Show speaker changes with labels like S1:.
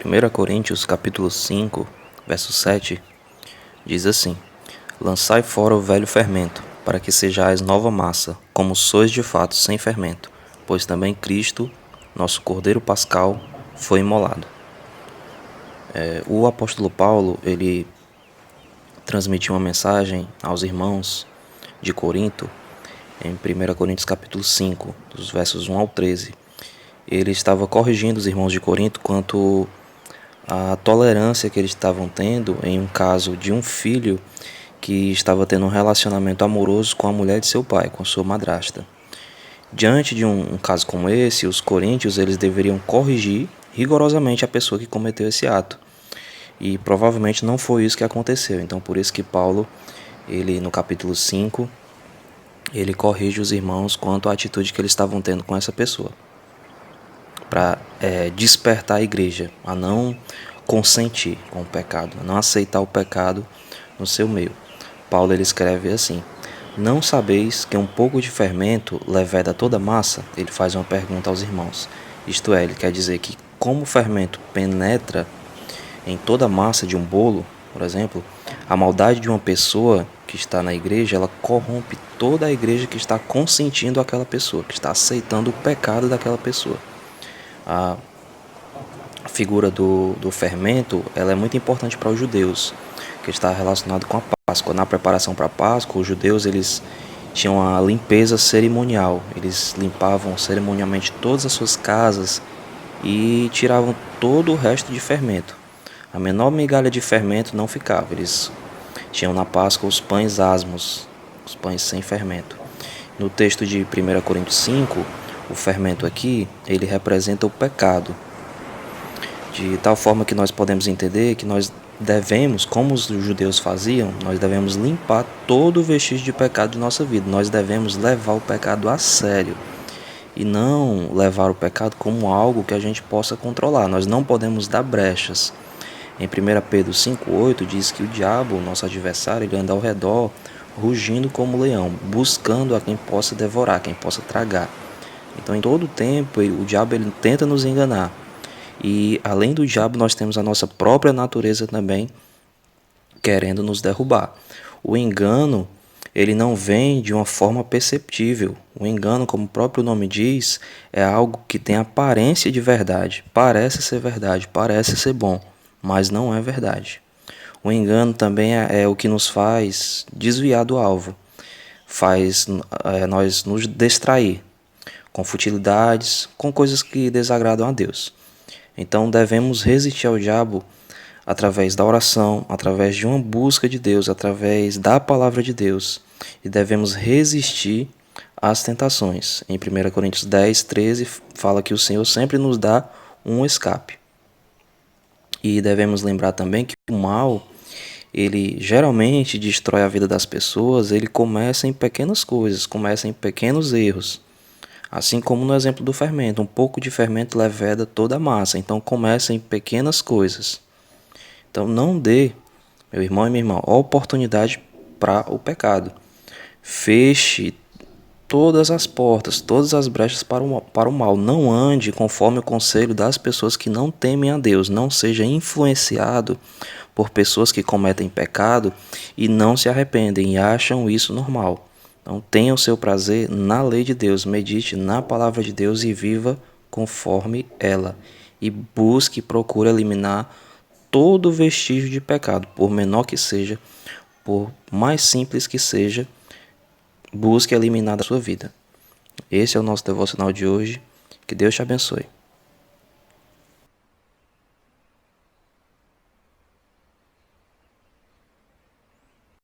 S1: 1 Coríntios capítulo 5, verso 7, diz assim: Lançai fora o velho fermento, para que sejais nova massa, como sois de fato sem fermento, pois também Cristo, nosso Cordeiro Pascal, foi imolado. O apóstolo Paulo, ele transmitiu uma mensagem aos irmãos de Corinto, em 1 Coríntios capítulo 5, dos versos 1 ao 13. Ele estava corrigindo os irmãos de Corinto quanto à tolerância que eles estavam tendo em um caso de um filho que estava tendo um relacionamento amoroso com a mulher de seu pai, com sua madrasta. Diante de um caso como esse, os coríntios eles deveriam corrigir rigorosamente a pessoa que cometeu esse ato. E provavelmente não foi isso que aconteceu. Então por isso que Paulo, ele no capítulo 5, ele corrige os irmãos quanto à atitude que eles estavam tendo com essa pessoa, para despertar a igreja a não consentir com o pecado, a não aceitar o pecado no seu meio. Paulo ele escreve assim: Não sabeis que um pouco de fermento leveda toda a massa? Ele faz uma pergunta aos irmãos. Isto é, ele quer dizer que como o fermento penetra em toda a massa de um bolo, por exemplo, a maldade de uma pessoa que está na igreja, ela corrompe toda a igreja que está consentindo aquela pessoa, que está aceitando o pecado daquela pessoa. A figura do fermento, ela é muito importante para os judeus, que está relacionado com a Páscoa. Na preparação para a Páscoa, os judeus eles tinham a limpeza cerimonial. Eles limpavam cerimonialmente todas as suas casas e tiravam todo o resto de fermento. A menor migalha de fermento não ficava. Eles tinham na Páscoa os pães asmos, os pães sem fermento. No texto de 1 Coríntios 5, o fermento aqui, ele representa o pecado. De tal forma que nós podemos entender que nós devemos, como os judeus faziam, nós devemos limpar todo o vestígio de pecado de nossa vida. Nós devemos levar o pecado a sério e não levar o pecado como algo que a gente possa controlar. Nós não podemos dar brechas. Em 1 Pedro 5,8 diz que o diabo, o nosso adversário, ele anda ao redor, rugindo como leão, buscando a quem possa devorar, quem possa tragar. Então, em todo tempo, o diabo ele tenta nos enganar. E, além do diabo, nós temos a nossa própria natureza também querendo nos derrubar. O engano, ele não vem de uma forma perceptível. O engano, como o próprio nome diz, é algo que tem aparência de verdade. Parece ser verdade, parece ser bom, mas não é verdade. O engano também é o que nos faz desviar do alvo, faz nós nos distrair com futilidades, com coisas que desagradam a Deus. Então devemos resistir ao diabo através da oração, através de uma busca de Deus, através da palavra de Deus. E devemos resistir às tentações. Em 1 Coríntios 10, 13, fala que o Senhor sempre nos dá um escape. E devemos lembrar também que o mal, ele geralmente destrói a vida das pessoas, ele começa em pequenas coisas, começa em pequenos erros. Assim como no exemplo do fermento, um pouco de fermento leveda toda a massa. Então começa em pequenas coisas. Então não dê, meu irmão e minha irmã, oportunidade para o pecado. Feche todas as portas, todas as brechas para o mal. Não ande conforme o conselho das pessoas que não temem a Deus. Não seja influenciado por pessoas que cometem pecado e não se arrependem e acham isso normal. Então tenha o seu prazer na lei de Deus, medite na palavra de Deus e viva conforme ela. E busque e procure eliminar todo vestígio de pecado, por menor que seja, por mais simples que seja, busque eliminar da sua vida. Esse é o nosso devocional de hoje. Que Deus te abençoe.